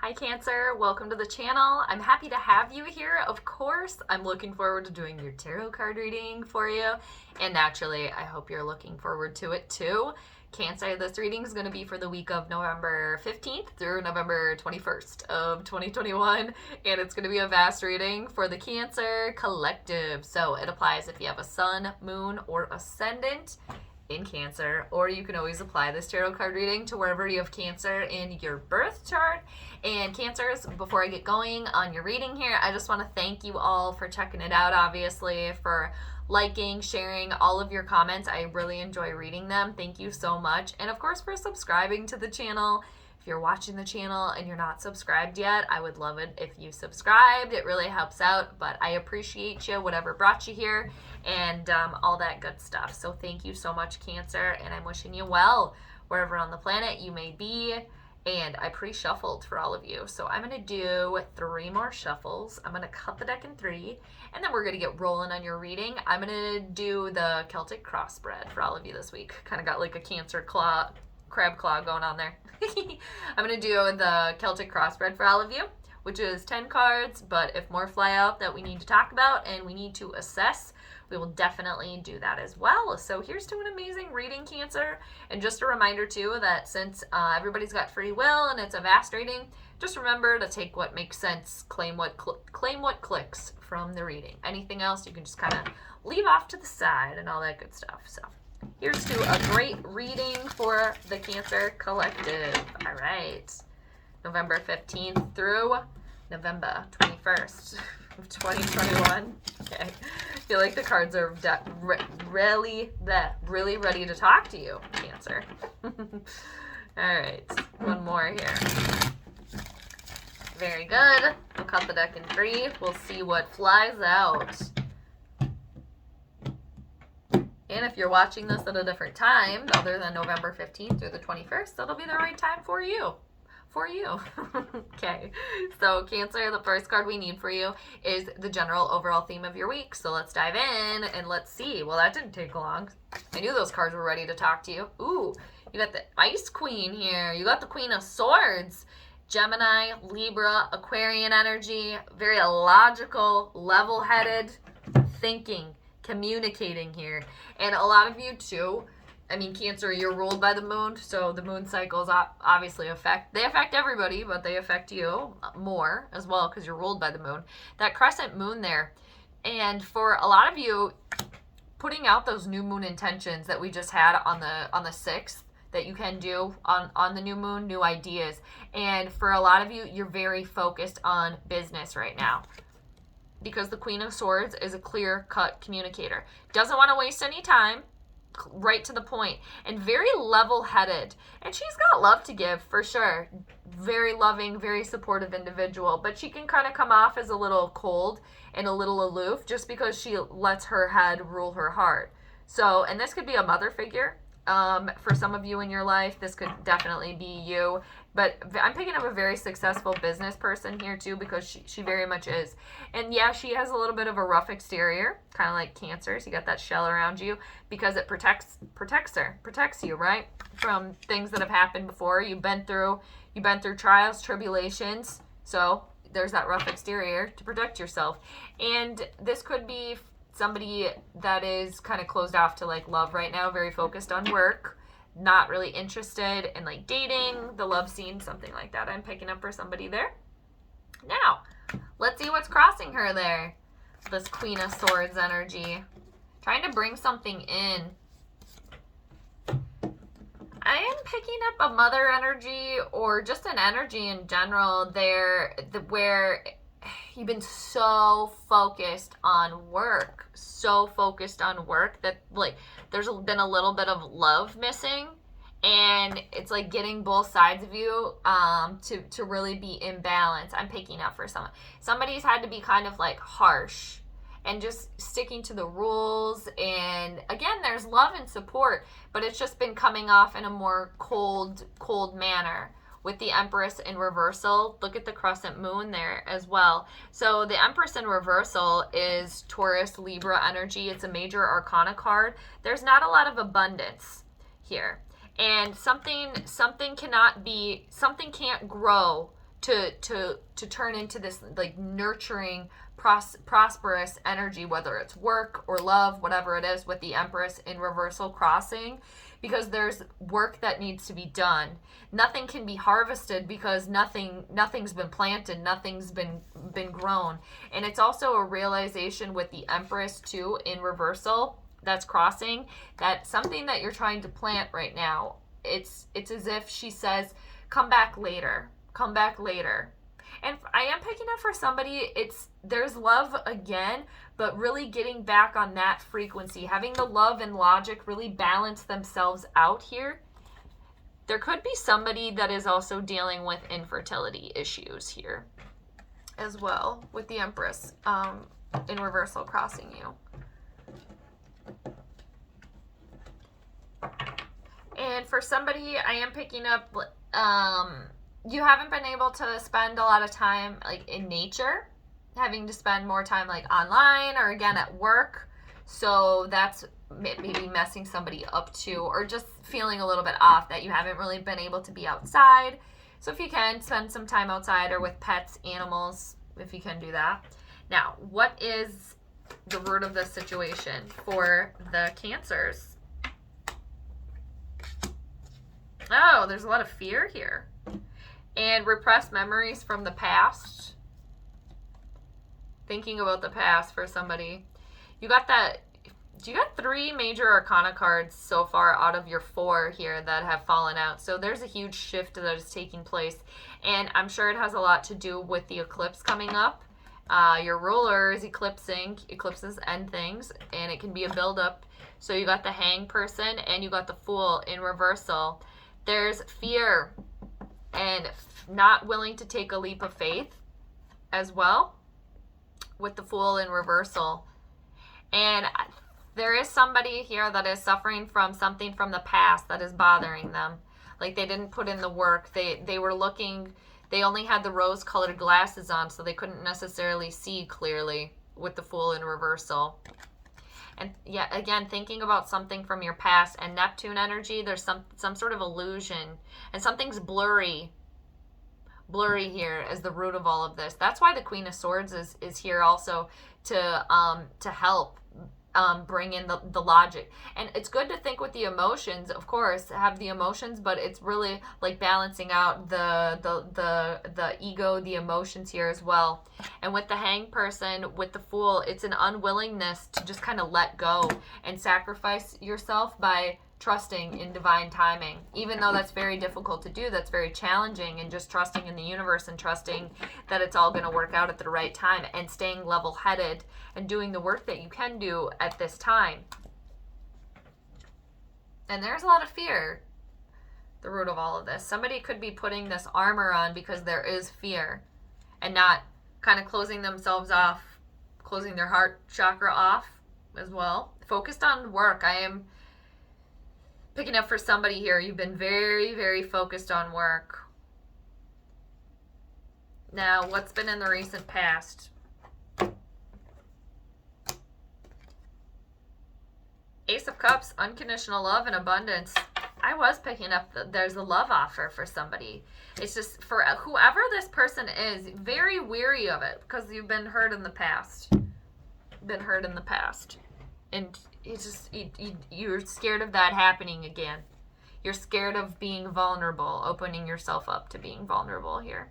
Hi Cancer, welcome to the channel. I'm happy to have you here, of course. I'm looking forward to doing your tarot card reading for you. And naturally, I hope you're looking forward to it too. Cancer, this reading is going to be for the week of November 15th through November 21st of 2021. And it's going to be a vast reading for the Cancer collective. So it applies if you have a sun, moon, or ascendant in Cancer, or you can always apply this tarot card reading to wherever you have Cancer in your birth chart. And Cancers, before I get going on your reading here, I just want to thank you all for checking it out, obviously, for liking, sharing all of your comments. I really enjoy reading them. Thank you so much. And of course, for subscribing to the channel. If you're watching the channel and you're not subscribed yet, I would love it if you subscribed. It really helps out, but I appreciate you, whatever brought you here, and all that good stuff. So thank you so much, Cancer, and I'm wishing you well wherever on the planet you may be. And I pre-shuffled for all of you. So I'm going to do 3 more shuffles. I'm going to cut the deck in 3, and then we're going to get rolling on your reading. I'm going to do the Celtic Cross spread for all of you this week. Kind of got like a Cancer claw, crab claw going on there. I'm going to do the Celtic Cross spread for all of you, which is 10 cards, but if more fly out that we need to talk about and we need to assess, we will definitely do that as well. So here's to an amazing reading, Cancer. And just a reminder too that since everybody's got free will and it's a vast reading, just remember to take what makes sense, claim what clicks from the reading. Anything else you can just kind of leave off to the side and all that good stuff. So here's to a great reading for the Cancer collective. All right, November 15th through November 21st of 2021. Okay, I feel like the cards are really ready to talk to you, Cancer. All right, one more here. Very good. We'll cut the deck in 3. We'll see what flies out. And if you're watching this at a different time, other than November 15th through the 21st, that'll be the right time for you. Okay, so Cancer, the first card we need for you is the general overall theme of your week. So let's dive in and let's see. Well, that didn't take long. I knew those cards were ready to talk to you. Ooh, you got the Ice Queen here. You got the Queen of Swords. Gemini, Libra, Aquarian energy. Very logical, level-headed thinking, communicating here. And a lot of you too, I mean, Cancer, you're ruled by the moon, so the moon cycles obviously affect everybody, but they affect you more as well because you're ruled by the moon. That crescent moon there, and for a lot of you, putting out those new moon intentions that we just had on the 6th that you can do on the new moon, new ideas. And for a lot of you, you're very focused on business right now, because the Queen of Swords is a clear-cut communicator. Doesn't want to waste any time, right to the point, and very level-headed. And she's got love to give, for sure. Very loving, very supportive individual, but she can kind of come off as a little cold and a little aloof just because she lets her head rule her heart. So, and this could be a mother figure. For some of you in your life, this could definitely be you. But I'm picking up a very successful business person here too, because she very much is. And yeah, she has a little bit of a rough exterior, kind of like Cancer. So you got that shell around you because it protects you, right? From things that have happened before. You've been through trials, tribulations. So there's that rough exterior to protect yourself. And this could be somebody that is kind of closed off to like love right now, very focused on work, not really interested in like dating, the love scene, something like that. I'm picking up for somebody there. Now, let's see what's crossing her there. This Queen of Swords energy. Trying to bring something in. I am picking up a mother energy or just an energy in general there where you've been so focused on work that like there's been a little bit of love missing, and it's like getting both sides of you to really be in balance. I'm picking up for somebody's had to be kind of like harsh and just sticking to the rules, and again, there's love and support, but it's just been coming off in a more cold manner. With the Empress in reversal, look at the crescent moon there as well. So the Empress in reversal is Taurus, Libra energy. It's a major arcana card. There's not a lot of abundance here. And something can't grow to turn into this like nurturing, prosperous energy, whether it's work or love, whatever it is, with the Empress in reversal crossing, because there's work that needs to be done. Nothing can be harvested because nothing's been planted, nothing's been grown. And it's also a realization with the Empress too in reversal that's crossing, that something that you're trying to plant right now, it's as if she says, come back later. Come back later. And I am picking up for somebody, there's love again, but really getting back on that frequency, having the love and logic really balance themselves out here. There could be somebody that is also dealing with infertility issues here as well, with the Empress in reversal crossing you. And for somebody, I am picking up, you haven't been able to spend a lot of time like in nature, having to spend more time like online or again at work. So that's maybe messing somebody up too, or just feeling a little bit off that you haven't really been able to be outside. So if you can, spend some time outside or with pets, animals, if you can do that. Now, what is the root of this situation for the Cancers? Oh, there's a lot of fear here. And repressed memories from the past. Thinking about the past for somebody. You got 3 major arcana cards so far out of your 4 here that have fallen out. So there's a huge shift that is taking place. And I'm sure it has a lot to do with the eclipse coming up. Your ruler is eclipsing. Eclipses end things. And it can be a buildup. So you got the Hanged Person and you got the Fool in reversal. There's fear and not willing to take a leap of faith as well with the Fool in reversal. And there is somebody here that is suffering from something from the past that is bothering them. Like they didn't put in the work. They were looking, they only had the rose-colored glasses on, so they couldn't necessarily see clearly with the Fool in reversal. And yeah, again, thinking about something from your past and Neptune energy, there's some sort of illusion and something's blurry here as the root of all of this. That's why the Queen of Swords is here also to help bring in the logic. And it's good to think with the emotions, of course, have the emotions, but it's really like balancing out the ego, the emotions here as well. And with the Hanged Person, with the Fool, it's an unwillingness to just kind of let go and sacrifice yourself by trusting in divine timing. Even though that's very difficult to do, that's very challenging, and just trusting in the universe and trusting that it's all going to work out at the right time and staying level-headed and doing the work that you can do at this time. And there's a lot of fear, the root of all of this. Somebody could be putting this armor on because there is fear and not kind of closing themselves off, closing their heart chakra off as well. Focused on work. I am picking up for somebody here. You've been very, very focused on work. Now, what's been in the recent past? Ace of Cups, unconditional love and abundance. I was picking up there's a love offer for somebody. It's just for whoever this person is, very weary of it because you've been hurt in the past. And it's just, you're scared of that happening again. You're scared of being vulnerable, opening yourself up to being vulnerable here.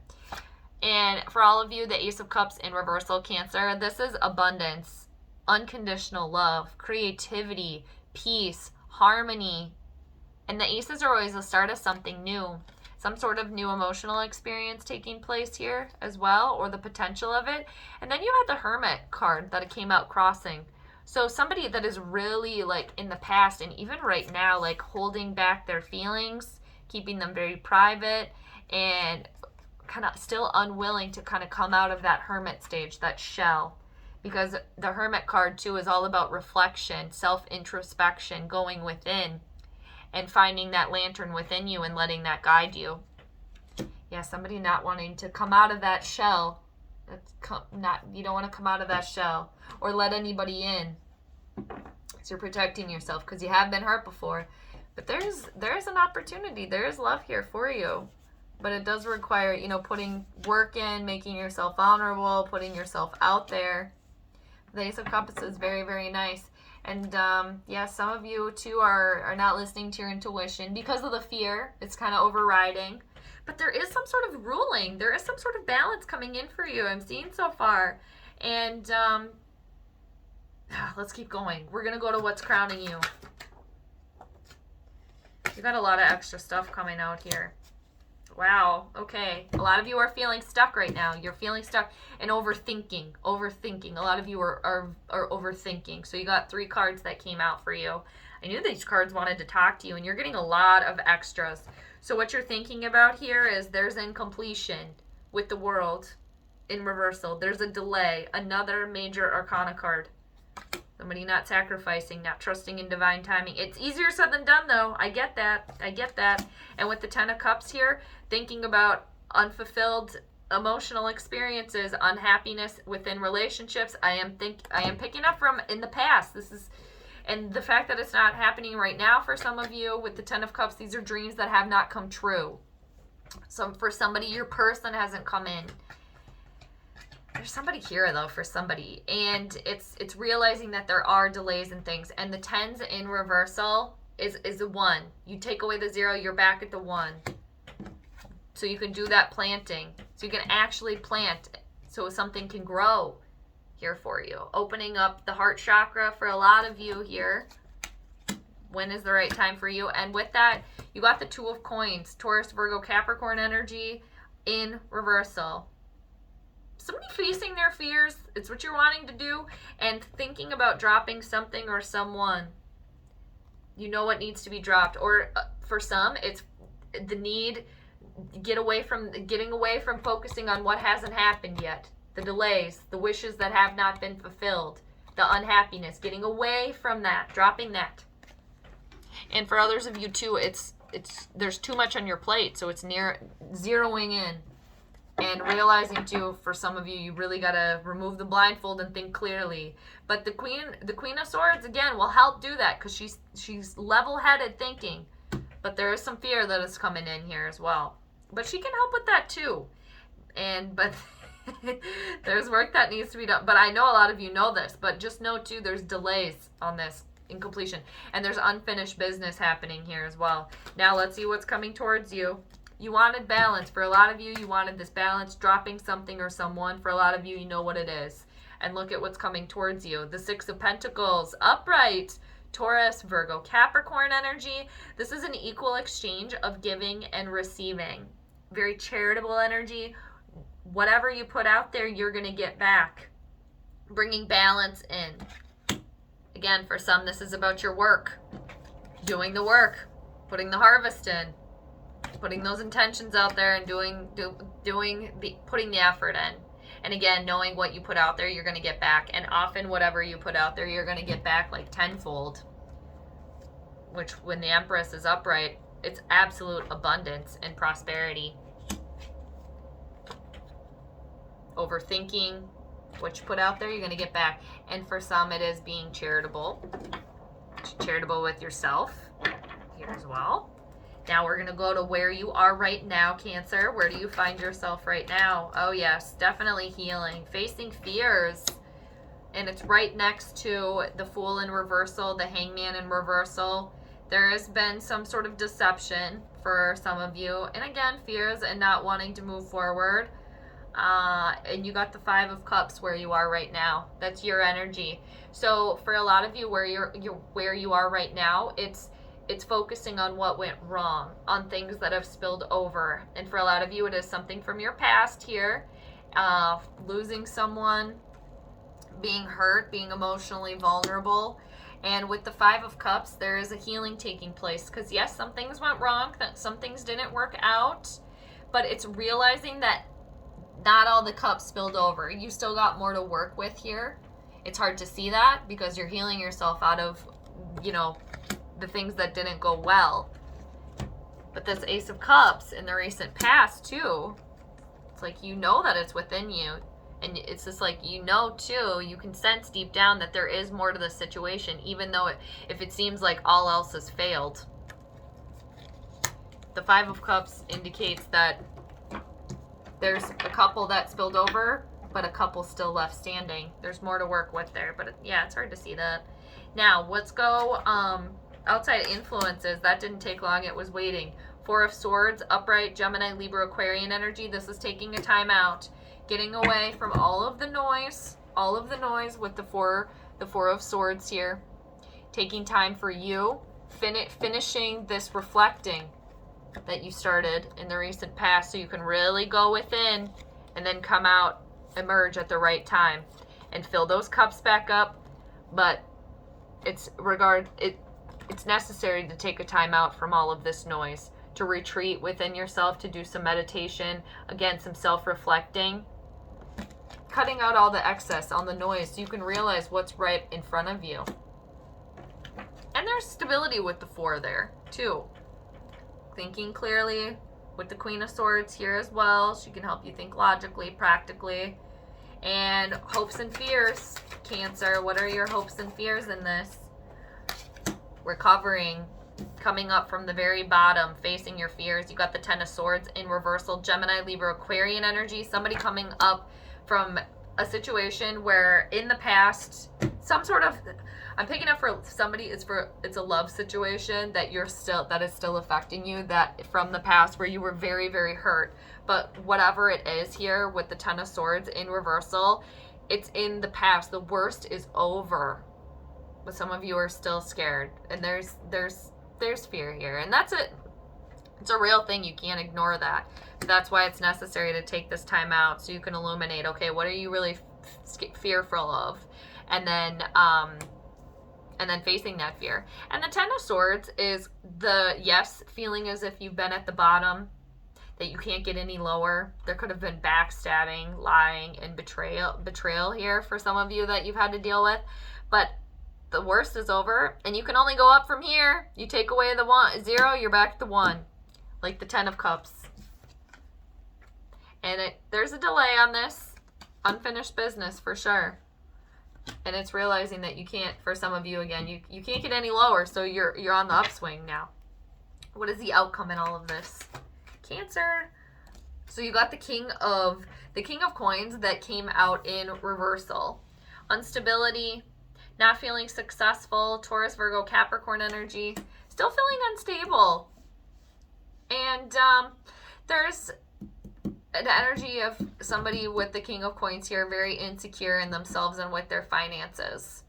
And for all of you, the Ace of Cups in reversal, Cancer, this is abundance, unconditional love, creativity, peace, harmony. And the aces are always the start of something new. Some sort of new emotional experience taking place here as well, or the potential of it. And then you had the Hermit card that came out crossing. So somebody that is really like in the past and even right now, like holding back their feelings, keeping them very private, and kind of still unwilling to kind of come out of that hermit stage, that shell. Because the Hermit card too is all about reflection, self-introspection, going within and finding that lantern within you and letting that guide you. Yeah, somebody not wanting to come out of that shell. You don't want to come out of that shell or let anybody in. So you're protecting yourself because you have been hurt before. But there's an opportunity. There is love here for you. But it does require, you know, putting work in, making yourself vulnerable, putting yourself out there. The Ace of Cups is very, very nice. And yeah, some of you too are not listening to your intuition because of the fear. It's kind of overriding. But there is some sort of ruling. There is some sort of balance coming in for you, I'm seeing so far. And let's keep going. We're going to go to what's crowning you. You got a lot of extra stuff coming out here. Wow, okay. A lot of you are feeling stuck right now. You're feeling stuck and overthinking. A lot of you are overthinking. So you got 3 cards that came out for you. I knew these cards wanted to talk to you, and you're getting a lot of extras. So what you're thinking about here is there's incompletion with the World in reversal. There's a delay. Another major arcana card. Somebody not sacrificing, not trusting in divine timing. It's easier said than done, though. I get that. I get that. And with the 10 of Cups here, thinking about unfulfilled emotional experiences, unhappiness within relationships, I am picking up from in the past. And the fact that it's not happening right now for some of you with the 10 of Cups, these are dreams that have not come true. So for somebody, your person hasn't come in. There's somebody here, though, for somebody. And it's realizing that there are delays and things. And the 10s in reversal is a 1. You take away the 0, you're back at the 1. So you can do that planting. So you can actually plant so something can grow here for you. Opening up the heart chakra for a lot of you here. When is the right time for you? And with that, you got the 2 of Coins. Taurus, Virgo, Capricorn energy in reversal. Somebody facing their fears, it's what you're wanting to do, and thinking about dropping something or someone. You know what needs to be dropped. Or for some, it's the need, getting away from focusing on what hasn't happened yet. The delays, the wishes that have not been fulfilled, the unhappiness, getting away from that, dropping that. And for others of you too, there's too much on your plate, so it's near zeroing in. And realizing too, for some of you, you really gotta remove the blindfold and think clearly. But the Queen of Swords again will help do that because she's level-headed thinking. But there is some fear that is coming in here as well. But she can help with that too. But there's work that needs to be done. But I know a lot of you know this. But just know too, there's delays on this incompletion, and there's unfinished business happening here as well. Now let's see what's coming towards you. You wanted balance. For a lot of you, you wanted this balance, dropping something or someone. For a lot of you, you know what it is. And look at what's coming towards you. The 6 of Pentacles, upright. Taurus, Virgo, Capricorn energy. This is an equal exchange of giving and receiving. Very charitable energy. Whatever you put out there, you're going to get back. Bringing balance in. Again, for some, this is about your work. Doing the work. Putting the harvest in. Putting those intentions out there and putting the effort in. And again, knowing what you put out there, you're going to get back. And often whatever you put out there, you're going to get back like tenfold. Which, when the Empress is upright, it's absolute abundance and prosperity. Overthinking what you put out there, you're going to get back. And for some, it is being charitable. Charitable with yourself here as well. Now we're going to go to where you are right now, Cancer. Where do you find yourself right now? Oh, yes, definitely healing. Facing fears. And it's right next to the Fool in reversal, the Hangman in reversal. There has been some sort of deception for some of you. And again, fears and not wanting to move forward. And you got the 5 of Cups where you are right now. That's your energy. So for a lot of you, where you are right now, it's focusing on what went wrong, on things that have spilled over. And for a lot of you, it is something from your past here. Losing someone, being hurt, being emotionally vulnerable. And with the 5 of Cups, there is a healing taking place. Because yes, some things went wrong, that some things didn't work out. But it's realizing that not all the cups spilled over. You still got more to work with here. It's hard to see that because you're healing yourself out of, the things that didn't go well. But this Ace of Cups in the recent past too, it's like that it's within you. And it's just like too, you can sense deep down that there is more to the situation, even though if it seems like all else has failed. The Five of Cups indicates that there's a couple that spilled over, but a couple still left standing. There's more to work with there, but yeah, it's hard to see that. Now, let's go outside influences. That didn't take long. It was waiting. Four of Swords, upright, Gemini, Libra, Aquarian energy. This is taking a time out, getting away from all of the noise with the four of Swords here. Taking time for you, finishing this reflecting that you started in the recent past, so you can really go within and then come out, emerge at the right time and fill those cups back up. But it's necessary to take a time out from all of this noise, to retreat within yourself, to do some meditation, again, some self-reflecting, cutting out all the excess on the noise so you can realize what's right in front of you. And there's stability with the four there too. Thinking clearly with the Queen of Swords here as well. She can help you think logically, practically. And hopes and fears, Cancer. What are your hopes and fears in this? Recovering, coming up from the very bottom, facing your fears. You got the Ten of Swords in reversal. Gemini, Libra, Aquarian energy. Somebody coming up from a situation where in the past, some sort of, I'm picking up for somebody, it's a love situation that is still affecting you, that from the past where you were very, very hurt. But whatever it is here with the Ten of Swords in reversal, it's in the past. The worst is over. But some of you are still scared, and there's fear here, and that's it. It's a real thing. You can't ignore that. That's why it's necessary to take this time out so you can illuminate, okay, what are you really fearful of? And then facing that fear. And the Ten of Swords is the, yes, feeling as if you've been at the bottom, that you can't get any lower. There could have been backstabbing, lying, and betrayal here for some of you that you've had to deal with. But the worst is over, and you can only go up from here. You take away the 0, you're back to 1. Like the Ten of Cups. And there's a delay on this. Unfinished business for sure. And it's realizing that you can't, for some of you again, you can't get any lower, so you're on the upswing now. What is the outcome in all of this? Cancer. So you got the King of Coins that came out in reversal. Instability, not feeling successful, Taurus, Virgo, Capricorn energy, still feeling unstable. And there's an energy of somebody with the King of Coins here, very insecure in themselves and with their finances.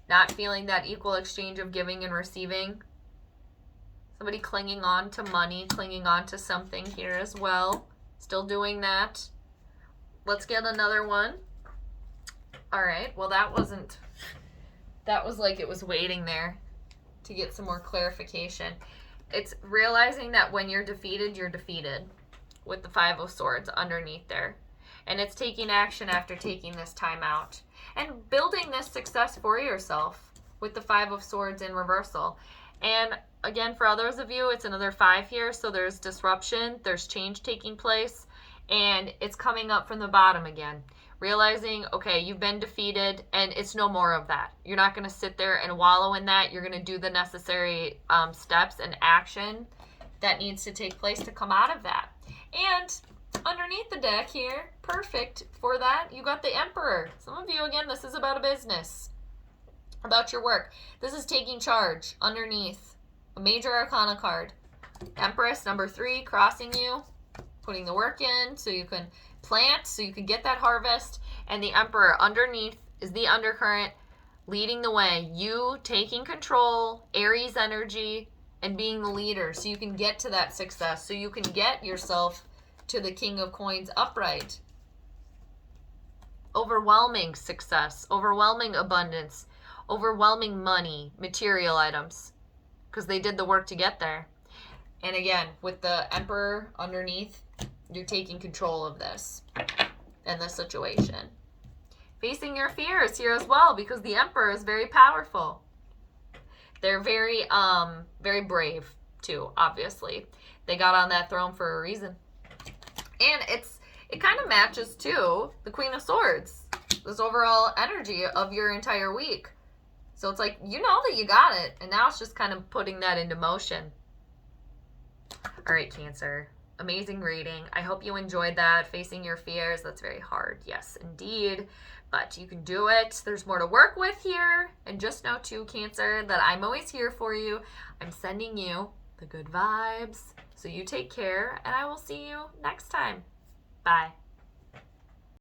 Not feeling that equal exchange of giving and receiving. Somebody clinging on to money, clinging on to something here as well. Still doing that. Let's get another one. All right, well that was like it was waiting there to get some more clarification. It's realizing that when you're defeated with the Five of Swords underneath there. And it's taking action after taking this time out. And building this success for yourself with the Five of Swords in reversal. And again, for others of you, it's another 5 here. So there's disruption, there's change taking place, and it's coming up from the bottom again. Realizing, okay, you've been defeated, and it's no more of that. You're not going to sit there and wallow in that. You're going to do the necessary steps and action that needs to take place to come out of that. And underneath the deck here, perfect for that, you got the Emperor. Some of you, again, this is about a business, about your work. This is taking charge underneath a major arcana card. Empress, number 3, crossing you, putting the work in so you can plant, so you can get that harvest. And the Emperor underneath is the undercurrent, leading the way. You taking control, Aries energy, and being the leader so you can get to that success, so you can get yourself to the King of Coins upright. Overwhelming success, overwhelming abundance, overwhelming money, material items, because they did the work to get there. And again, with the Emperor underneath, you're taking control of this and the situation. Facing your fears here as well, because the Emperor is very powerful. They're very brave too, obviously. They got on that throne for a reason. And it kind of matches too the Queen of Swords, this overall energy of your entire week. So it's like, you know that you got it, and now it's just kind of putting that into motion. All right, Cancer. Amazing reading. I hope you enjoyed that. Facing your fears, that's very hard. Yes, indeed. But you can do it. There's more to work with here. And just know too, Cancer, that I'm always here for you. I'm sending you the good vibes. So you take care, and I will see you next time. Bye.